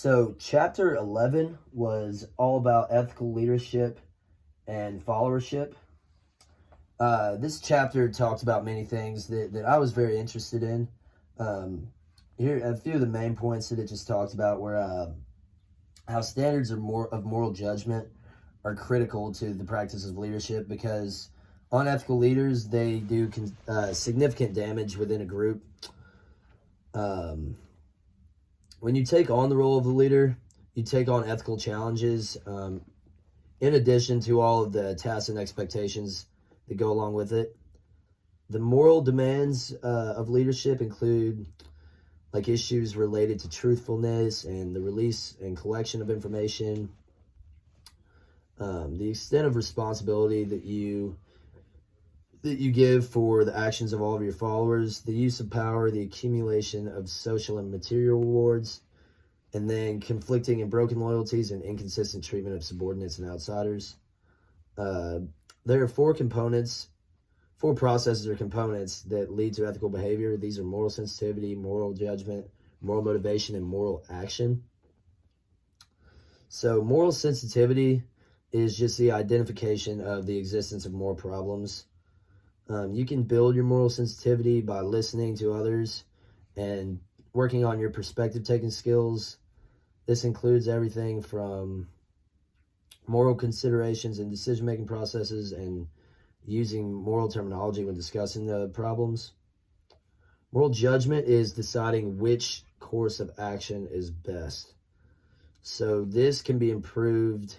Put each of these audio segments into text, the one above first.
So, chapter 11 was all about ethical leadership and followership. This chapter talked about many things that I was very interested in. Um, Here, a few of the main points that it just talked about were how standards of moral judgment are critical to the practice of leadership because unethical leaders, they do significant damage within a group. When you take on the role of the leader, you take on ethical challenges, in addition to all of the tasks and expectations that go along with it. The moral demands of leadership include like issues related to truthfulness and the release and collection of information, the extent of responsibility that you give for the actions of all of your followers, the use of power, the accumulation of social and material rewards, and then conflicting and broken loyalties and inconsistent treatment of subordinates and outsiders. There are four processes or components that lead to ethical behavior. These are moral sensitivity, moral judgment, moral motivation, and moral action. So moral sensitivity is just the identification of the existence of moral problems. You can build your moral sensitivity by listening to others and working on your perspective taking skills. This includes everything from moral considerations and decision making processes and using moral terminology when discussing the problems. Moral judgment is deciding which course of action is best. So this can be improved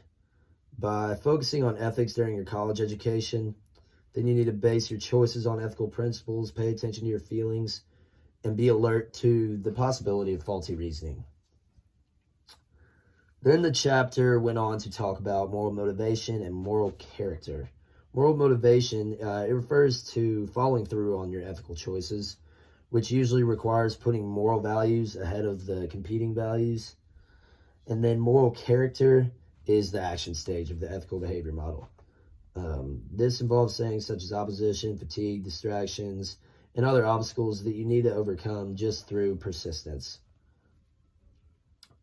by focusing on ethics during your college education. Then you need to base your choices on ethical principles, pay attention to your feelings, and be alert to the possibility of faulty reasoning. Then the chapter went on to talk about moral motivation and moral character. Moral motivation, it refers to following through on your ethical choices, which usually requires putting moral values ahead of the competing values. And then moral character is the action stage of the ethical behavior model. This involves things such as opposition, fatigue, distractions, and other obstacles that you need to overcome just through persistence.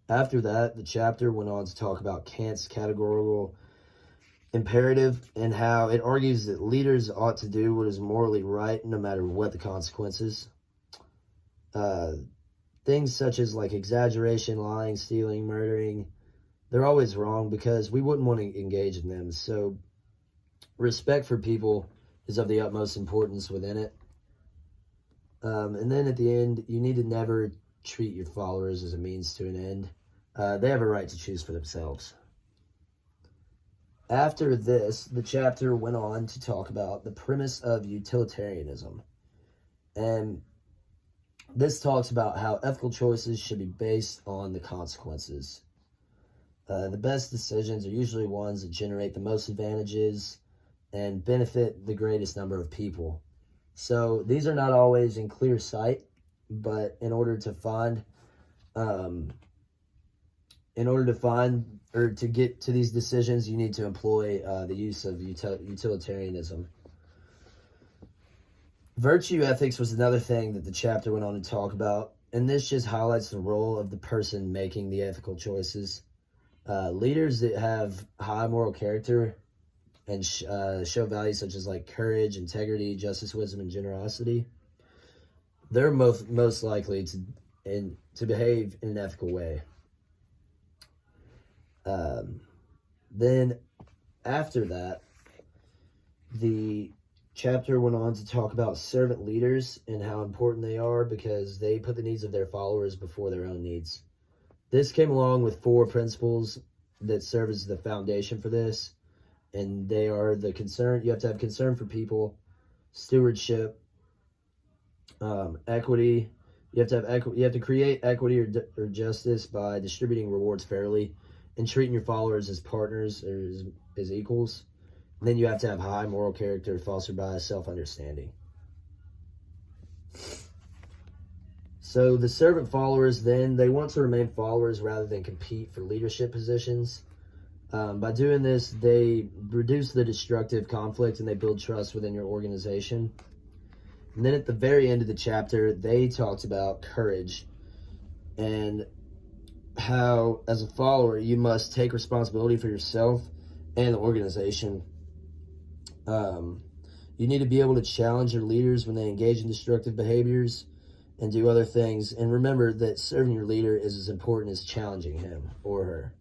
After that, the chapter went on to talk about Kant's categorical imperative and how it argues that leaders ought to do what is morally right no matter what the consequences. Things such as like exaggeration, lying, stealing, murdering, they're always wrong because we wouldn't want to engage in them. So respect for people is of the utmost importance within it. And then at the end, you need to never treat your followers as a means to an end. They have a right to choose for themselves. After this, the chapter went on to talk about the premise of utilitarianism. And this talks about how ethical choices should be based on the consequences. The best decisions are usually ones that generate the most advantages and benefit the greatest number of people. So these are not always in clear sight, but in order to get to these decisions, you need to employ the use of utilitarianism. Virtue ethics was another thing that the chapter went on to talk about, and this just highlights the role of the person making the ethical choices. Leaders that have high moral character and show values such as like courage, integrity, justice, wisdom, and generosity, they're most likely to behave in an ethical way. Then after that, the chapter went on to talk about servant leaders and how important they are because they put the needs of their followers before their own needs. This came along with four principles that serve as the foundation for this, and they are you have to have concern for people, stewardship, equity. You have to create equity or justice by distributing rewards fairly and treating your followers as partners or as equals. And then you have to have high moral character fostered by self-understanding. So the servant followers, then, they want to remain followers rather than compete for leadership positions. By doing this, they reduce the destructive conflict and they build trust within your organization. And then at the very end of the chapter, they talked about courage and how, as a follower, you must take responsibility for yourself and the organization. You need to be able to challenge your leaders when they engage in destructive behaviors and do other things. And remember that serving your leader is as important as challenging him or her.